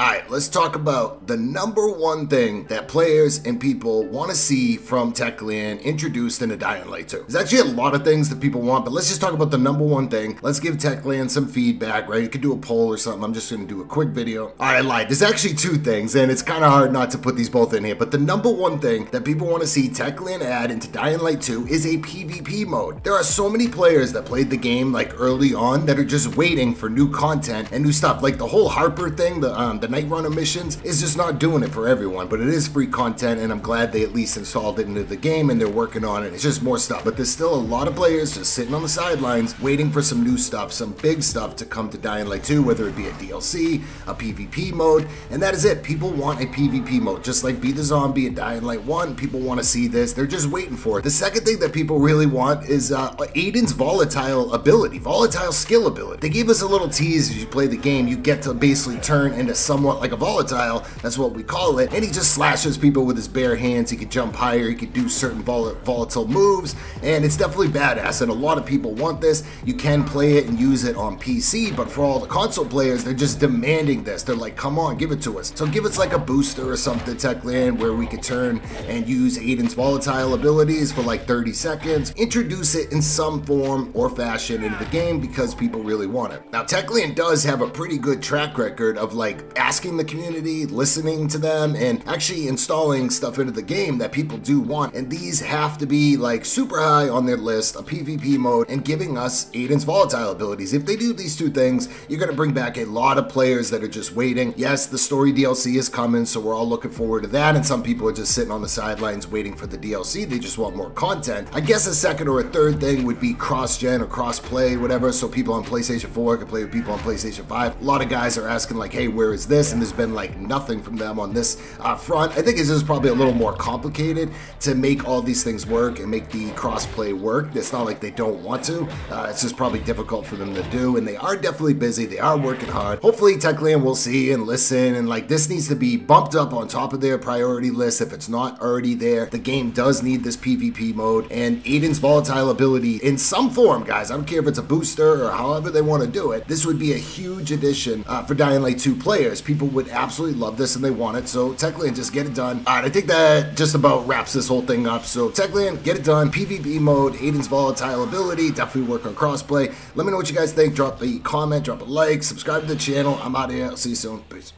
Alright, let's talk about the number one thing that players and people want to see from Techland introduced into Dying Light 2. There's actually a lot of things that people want, but let's just talk about the number one thing. Let's give Techland some feedback, right? You could do a poll or something. I'm just going to do a quick video. Alright, I lied. There's actually two things, and it's kind of hard not to put these both in here, but the number one thing that people want to see Techland add into Dying Light 2 is a PvP mode. There are so many players that played the game like early on that are just waiting for new content and new stuff. Like the whole Harper thing, the Night Runner missions is just not doing it for everyone, but it is free content, and I'm glad they at least installed it into the game and they're working on it. It's just more stuff, but there's still a lot of players just sitting on the sidelines waiting for some new stuff, some big stuff to come to Dying Light 2, whether it be a DLC, a PvP mode, and that is it. People want a PvP mode, just like Be the Zombie and Dying Light 1. People want to see this. They're just waiting for it. The second thing that people really want is Aiden's volatile skill ability. They gave us a little tease as you play the game. You get to basically turn into somewhat like a volatile, that's what we call it, and he just slashes people with his bare hands. He could jump higher, he could do certain volatile moves, and it's definitely badass, and a lot of people want this. You can play it and use it on PC, but for all the console players, they're just demanding this. They're like, come on, give it to us. So give us like a booster or something, Techland, where we could turn and use Aiden's volatile abilities for like 30 seconds. Introduce it in some form or fashion into the game because people really want it. Now, Techland does have a pretty good track record of like asking the community, listening to them, and actually installing stuff into the game that people do want, and these have to be like super high on their list, a PvP mode and giving us Aiden's volatile abilities. If they do these two things, you're going to bring back a lot of players that are just waiting. Yes, the story DLC is coming, so we're all looking forward to that, and some people are just sitting on the sidelines waiting for the DLC. They just want more content. I guess a second or a third thing would be cross-gen or cross-play, whatever, so people on PlayStation 4 can play with people on PlayStation 5. A lot of guys are asking like, hey, where is this? And there's been like nothing from them on this front. I think it's just probably a little more complicated to make all these things work and make the cross-play work. It's not like they don't want to. It's just probably difficult for them to do, and they are definitely busy. They are working hard. Hopefully Techland will see and listen, and like this needs to be bumped up on top of their priority list if it's not already there. The game does need this PvP mode and Aiden's volatile ability in some form, guys. I don't care if it's a booster or however they want to do it. This would be a huge addition for Dying Light 2 players. People would absolutely love this and they want it, so Techland, just get it done. Alright, I think that just about wraps this whole thing up. So Techland, get it done. PvP mode, Aiden's volatile ability, definitely work on crossplay. Let me know what you guys think. Drop a comment, drop a like, subscribe to the channel. I'm out of here. I'll see you soon. Peace.